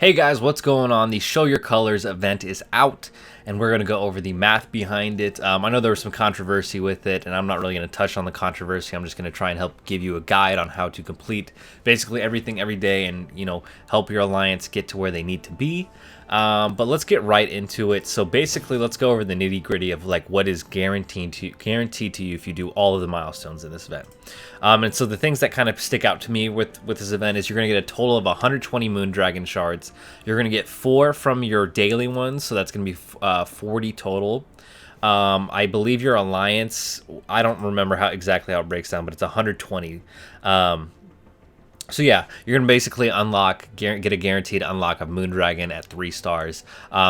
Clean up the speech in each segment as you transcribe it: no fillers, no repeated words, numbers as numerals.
Hey guys, what's going on? The Show Your Colors event is out, and we're going to go over the math behind it. I know there was some controversy with it, and I'm not really going to touch on the controversy. I'm just going to try and help give you a guide on how to complete basically everything every day and, help your alliance get to where they need to be. But let's get right into it. So basically, let's go over the nitty gritty of like what is guaranteed to you if you do all of the milestones in this event. And so the things that kind of stick out to me with this event is you're going to get a total of 120 Moondragon shards. You're going to get 4 from your daily ones, so that's going to be 40 total. I believe your alliance, I don't remember exactly how it breaks down, but it's 120. So yeah, you're going to basically get a guaranteed unlock of Moondragon at 3 stars.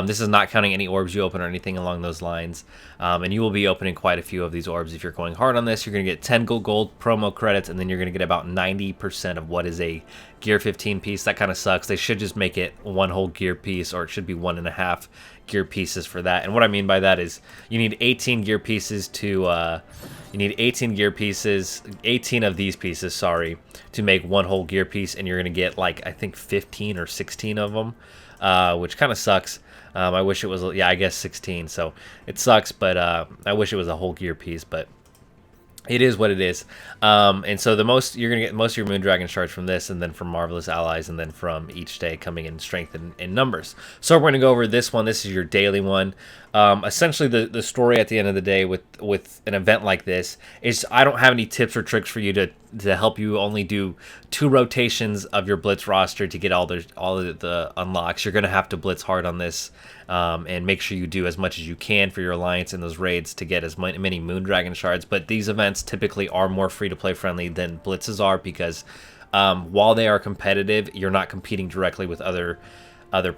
This is not counting any orbs you open or anything along those lines. And you will be opening quite a few of these orbs if you're going hard on this. You're going to get 10 gold promo credits, and then you're going to get about 90% of what is a Gear 15 piece. That kind of sucks. They should just make it one whole gear piece, or it should be 1.5 gear pieces for that. And what I mean by that is you need 18 gear pieces to... You need 18 gear pieces, 18 of these pieces, sorry, to make one whole gear piece, and you're going to get, like, I think 15 or 16 of them, which kind of sucks. I wish it was, yeah, I guess 16, so it sucks, but I wish it was a whole gear piece, but it is what it is. And so you're going to get most of your Moondragon shards from this, and then from Marvelous Allies, and then from each day coming in strength and numbers. So we're going to go over this one. This is your daily one. Essentially, the story at the end of the day with an event like this is I don't have any tips or tricks for you to help you only do 2 rotations of your Blitz roster to get all of the unlocks. You're going to have to Blitz hard on this and make sure you do as much as you can for your alliance in those raids to get as many Moondragon shards. But these events typically are more free-to-play friendly than Blitzes are because while they are competitive, you're not competing directly with other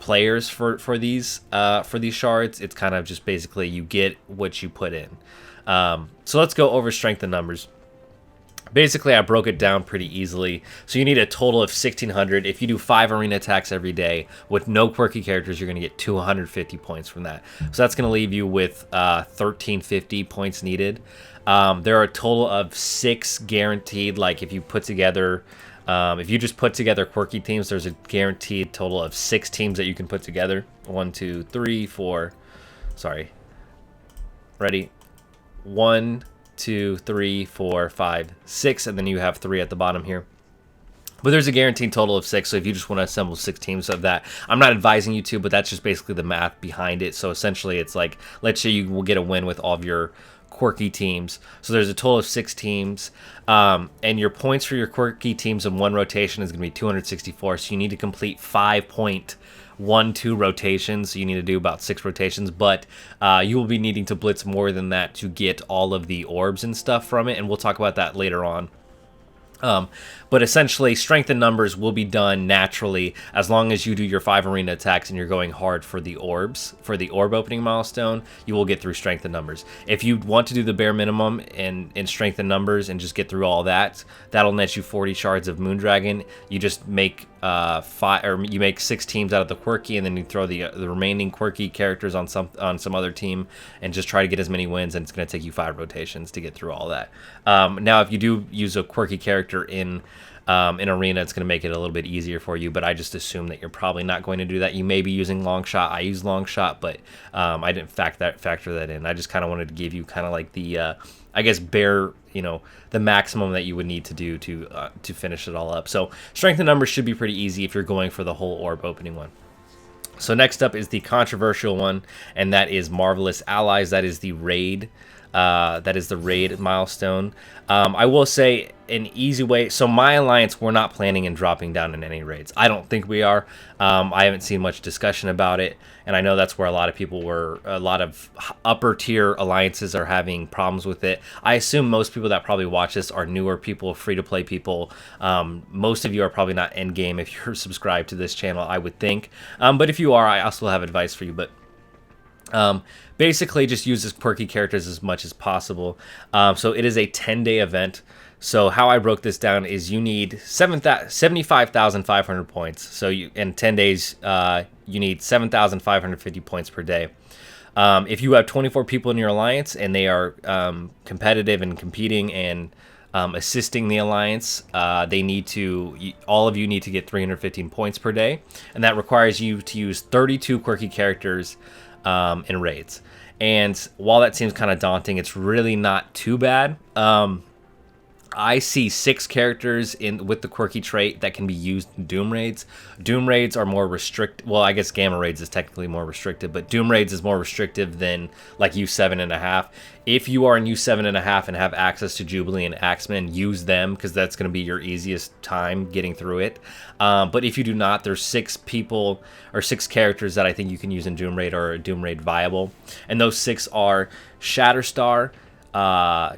players for these shards. It's kind of just basically you get what you put in. So let's go over strength and numbers. Basically, I broke it down pretty easily. So you need a total of 1,600. If you do 5 arena attacks every day with no quirky characters, you're going to get 250 points from that. So that's going to leave you with 1,350 points needed. There are a total of 6 guaranteed. Like if you put together... if you just put together quirky teams, there's a guaranteed total of 6 teams that you can put together. 1, 2, 3, 4. Sorry. Ready? 1, 2, 3, 4, 5, 6, and then you have 3 at the bottom here. But there's a guaranteed total of 6, so if you just want to assemble 6 teams of that, I'm not advising you to, but that's just basically the math behind it. So essentially, it's like, let's say you will get a win with all of your quirky teams. So there's a total of 6 teams, and your points for your quirky teams in one rotation is going to be 264. So you need to complete 5.12 rotations. So you need to do about 6 rotations, but you will be needing to blitz more than that to get all of the orbs and stuff from it, and we'll talk about that later on. But essentially, strength and numbers will be done naturally as long as you do your 5 arena attacks and you're going hard for the orbs. For the orb opening milestone, you will get through strength and numbers. If you want to do the bare minimum in strength and numbers and just get through all that, that'll net you 40 shards of Moondragon. You just make 6 teams out of the quirky, and then you throw the remaining quirky characters on some other team and just try to get as many wins, and it's going to take you 5 rotations to get through all that. Now, if you do use a quirky character in arena, it's going to make it a little bit easier for you, but I just assume that you're probably not going to do that. You may be using long shot. I use long shot, but I didn't factor that in. I just kind of wanted to give you kind of like the I guess bare, the maximum that you would need to do to finish it all up. So strength and numbers should be pretty easy if you're going for the whole orb opening one. So next up is the controversial one, and that is Marvelous Allies. That is the raid. That is the raid milestone. I will say an easy way. So my alliance, we're not planning on dropping down in any raids. I don't think we are. I haven't seen much discussion about it, and I know that's where a lot of upper tier alliances are having problems with it. I assume most people that probably watch this are newer people, free to play people. Most of you are probably not end game if you're subscribed to this channel, I would think. But if you are, I also have advice for you. But basically just use quirky characters as much as possible. So it is a 10-day event. So how I broke this down is you need 75,500 points. So in 10 days, you need 7,550 points per day. If you have 24 people in your alliance and they are competitive and competing and assisting the alliance. All of you need to get 315 points per day, and that requires you to use 32 quirky characters in raids. And while that seems kind of daunting, it's really not too bad. I see 6 characters with the quirky trait that can be used in Doom raids. Doom raids are more restricted. Well, I guess Gamma raids is technically more restricted, but Doom raids is more restrictive than like U7.5. If you are in U7.5 and have access to Jubilee and Axemen, use them because that's going to be your easiest time getting through it. But if you do not, there's 6 people or 6 characters that I think you can use in Doom raid or Doom raid viable, and those 6 are Shatterstar,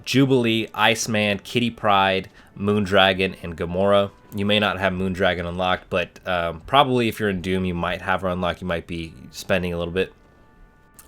Jubilee, Iceman, Kitty Pryde, Moondragon, and Gamora. You may not have Moondragon unlocked, but probably if you're in Doom, you might have her unlocked. You might be spending a little bit.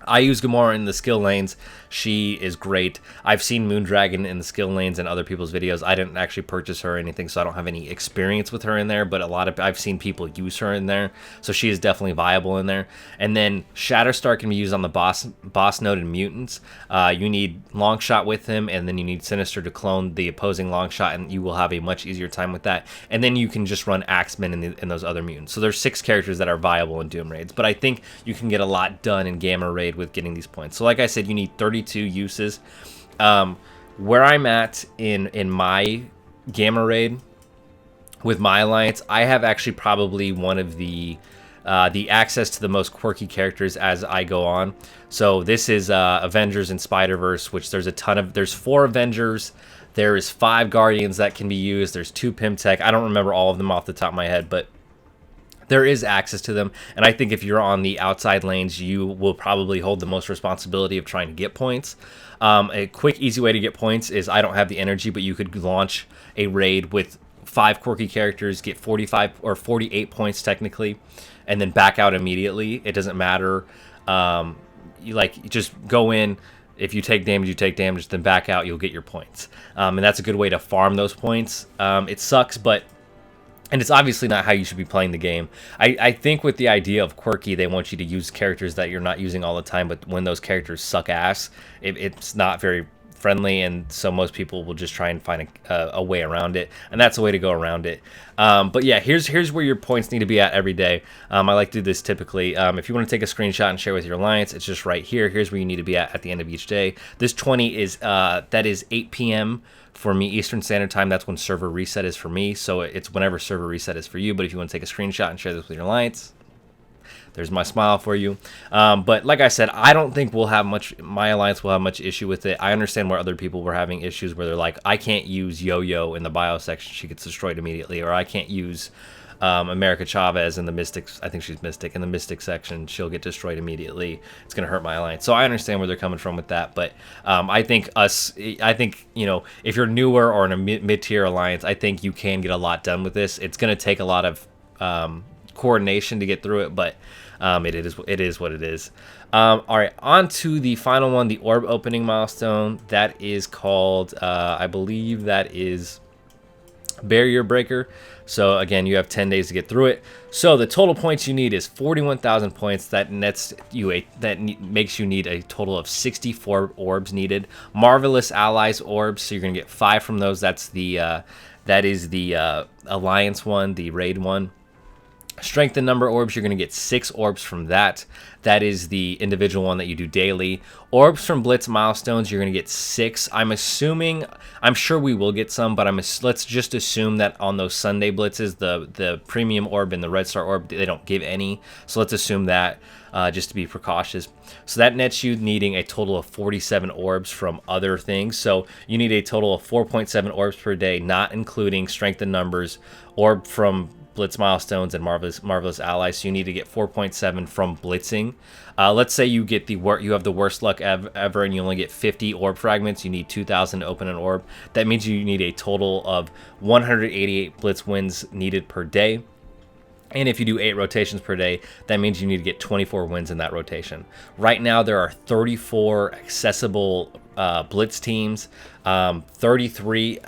I use Gamora in the skill lanes. She is great. I've seen Moondragon in the skill lanes and other people's videos. I didn't actually purchase her or anything, so I don't have any experience with her in there, but I've seen people use her in there, so she is definitely viable in there. And then Shatterstar can be used on the boss node and mutants. You need Longshot with him, and then you need Sinister to clone the opposing Longshot, and you will have a much easier time with that. And then you can just run Axemen in those other mutants. So there's 6 characters that are viable in Doom raids, but I think you can get a lot done in Gamma raid with getting these points. So like I said, you need 32 uses. Where I'm at in my Gamma raid with my alliance, I have actually probably one of the access to the most quirky characters as I go on. So this is Avengers and Spider-Verse, which there's 4 Avengers. There is 5 Guardians that can be used. There's 2 Pimtech. I don't remember all of them off the top of my head, but there is access to them, and I think if you're on the outside lanes, you will probably hold the most responsibility of trying to get points. A quick, easy way to get points is, I don't have the energy, but you could launch a raid with 5 quirky characters, get 45 or 48 points technically, and then back out immediately. It doesn't matter. You just go in. If you take damage, you take damage, then back out, you'll get your points. And that's a good way to farm those points. It sucks, and it's obviously not how you should be playing the game. I think with the idea of quirky, they want you to use characters that you're not using all the time, but when those characters suck ass, it's not very friendly, and so most people will just try and find a way around it, and that's a way to go around it. But yeah, here's where your points need to be at every day. I like to do this typically. If you want to take a screenshot and share with your alliance, it's just right here. Here's where you need to be at the end of each day. This 20 is that is 8 p.m. for me Eastern Standard Time. That's when server reset is for me, so it's whenever server reset is for you. But if you want to take a screenshot and share this with your alliance, there's my smile for you. But like I said, I don't think my alliance will have much issue with it. I understand where other people were having issues where they're like, I can't use Yo-Yo in the bio section, she gets destroyed immediately, or I can't use America Chavez in the Mystics, I think she's Mystic, in the Mystic section, she'll get destroyed immediately. It's going to hurt my alliance. So I understand where they're coming from with that, but I think if you're newer or in a mid-tier alliance, I think you can get a lot done with this. It's going to take a lot of coordination to get through it, but it is what it is. All right, on to the final one, the orb opening milestone. That is called, I believe that is Barrier Breaker. So again, you have 10 days to get through it. So the total points you need is 41,000 points. That makes you need a total of 64 orbs needed. Marvelous Allies orbs, so you're gonna get 5 from those. That is the Alliance one, the raid one. Strength and number orbs, you're going to get 6 orbs from that. That is the individual one that you do daily. Orbs from Blitz milestones, you're going to get 6. I'm sure we will get some, but let's just assume that on those Sunday blitzes, the premium orb and the Red Star orb, they don't give any. So let's assume that just to be precautious. So that nets you needing a total of 47 orbs from other things. So you need a total of 4.7 orbs per day, not including strength and numbers, orb from Blitz milestones, and marvelous allies. So you need to get 4.7 from blitzing. Let's say you have the worst luck ever and you only get 50 orb fragments. You need 2,000 to open an orb. That means you need a total of 188 blitz wins needed per day. And if you do 8 rotations per day, that means you need to get 24 wins in that rotation. Right now, there are 34 accessible blitz teams, 33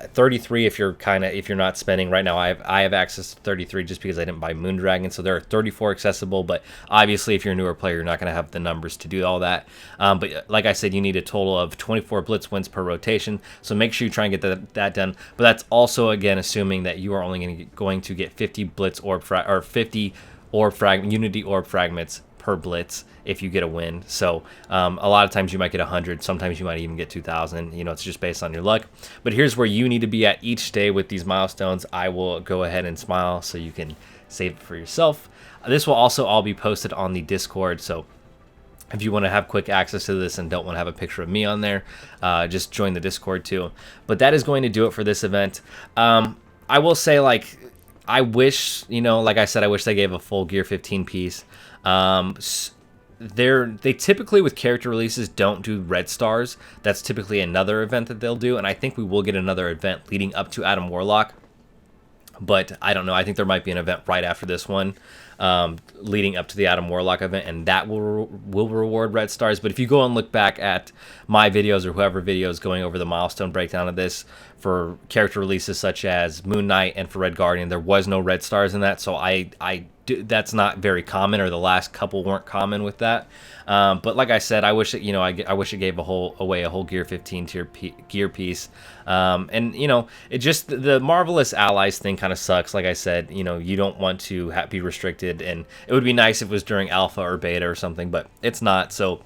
if you're not spending right now. I have access to 33 just because I didn't buy Moondragon, so there are 34 accessible, but obviously if you're a newer player, you're not going to have the numbers to do all that. But like I said, you need a total of 24 blitz wins per rotation, so make sure you try and get that done. But that's also, again, assuming that you are only going to get 50 blitz orb or 50 unity orb fragments per blitz if you get a win. So a lot of times you might get 100, sometimes you might even get 2,000. You know, it's just based on your luck. But here's where you need to be at each day with these milestones. I will go ahead and smile so you can save it for yourself. This will also all be posted on the Discord, so if you want to have quick access to this and don't want to have a picture of me on there, just join the Discord too. But that is going to do it for this event. I will say, like, I wish, you know, like I said, I wish they gave a full Gear 15 piece. They typically, with character releases, don't do red stars. That's typically another event that they'll do, and I think we will get another event leading up to Adam Warlock. But I don't know. I think there might be an event right after this one, leading up to the Adam Warlock event, and that will reward red stars. But if you go and look back at my videos or whoever videos going over the milestone breakdown of this for character releases such as Moon Knight and for Red Guardian, there was no red stars in that. So that's not very common, or the last couple weren't common with that. But like I said, I wish it, you know, I wish it gave away a whole Gear 15 tier gear piece. And you know, it just, the Marvelous Allies thing kind of sucks. Like I said, you know, you don't want to be restricted, and it would be nice if it was during alpha or beta or something, but it's not. So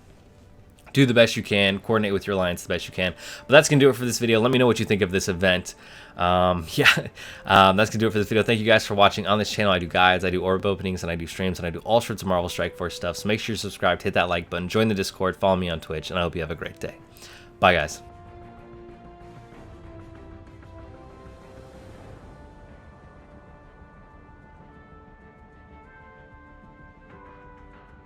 do the best you can, coordinate with your alliance the best you can. But that's gonna do it for this video. Let me know what you think of this event. That's gonna do it for this video. Thank you guys for watching. On this channel, I do guides, I do orb openings, and I do streams, and I do all sorts of Marvel Strike Force stuff. So make sure you're subscribed, hit that like button, join the Discord, follow me on Twitch, and I hope you have a great day. Bye, guys.